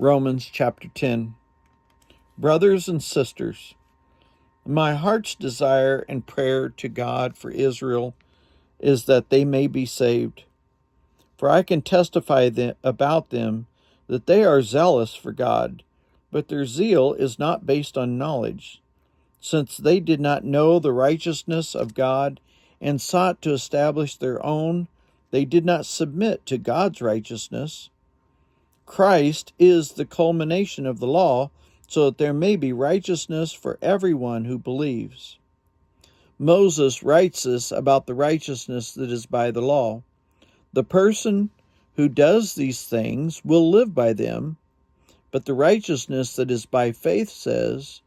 Romans chapter 10. Brothers and sisters, my heart's desire and prayer to God for Israel is that they may be saved. For I can testify about them that they are zealous for God, but their zeal is not based on knowledge. Since they did not know the righteousness of God and sought to establish their own, they did not submit to God's righteousness. Christ is the culmination of the law, so that there may be righteousness for everyone who believes. Moses writes this about the righteousness that is by the law. The person who does these things will live by them, but the righteousness that is by faith says,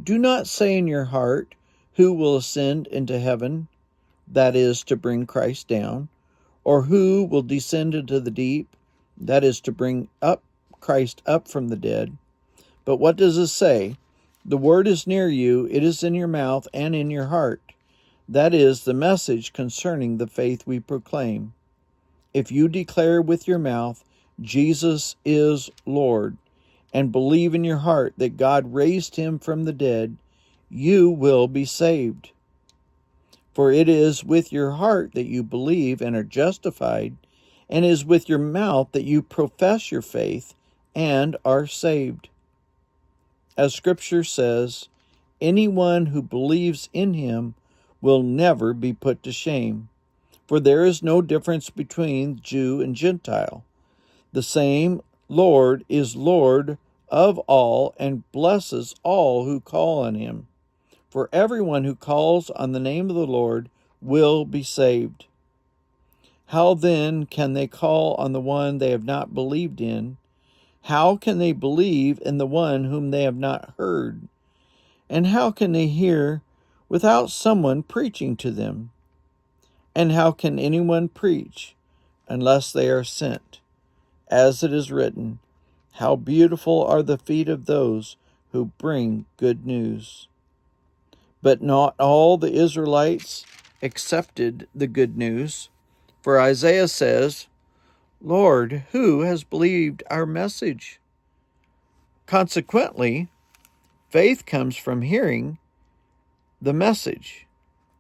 "Do not say in your heart, 'Who will ascend into heaven?' that is, to bring Christ down, or 'Who will descend into the deep?' that is, to bring up Christ up from the dead. But what does it say? The word is near you, it is in your mouth and in your heart. That is the message concerning the faith we proclaim. If you declare with your mouth, 'Jesus is Lord,' and believe in your heart that God raised him from the dead, you will be saved. For it is with your heart that you believe and are justified, and it is with your mouth that you profess your faith and are saved. As Scripture says, anyone who believes in him will never be put to shame, for there is no difference between Jew and Gentile. The same Lord is Lord of all and blesses all who call on him. For everyone who calls on the name of the Lord will be saved. How then can they call on the one they have not believed in? How can they believe in the one whom they have not heard? And how can they hear without someone preaching to them? And how can anyone preach unless they are sent? As it is written, how beautiful are the feet of those who bring good news. But not all the Israelites accepted the good news. For Isaiah says, "Lord, who has believed our message?" Consequently, faith comes from hearing the message,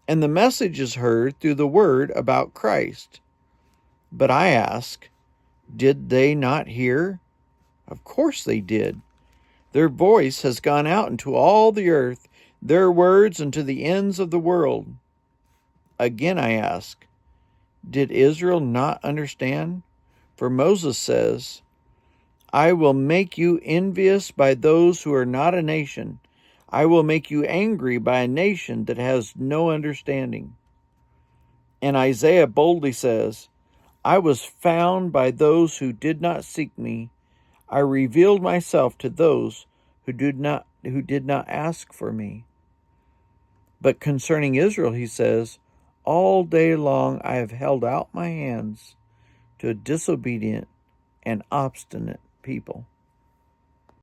and the message is heard through the word about Christ. But I ask, did they not hear? Of course they did. Their voice has gone out into all the earth, their words into the ends of the world. Again I ask, did Israel not understand? For Moses says, "I will make you envious by those who are not a nation. I will make you angry by a nation that has no understanding." And Isaiah boldly says, "I was found by those who did not seek me. I revealed myself to those who did not ask for me." But concerning Israel, he says, "All day long I have held out my hands to a disobedient and obstinate people."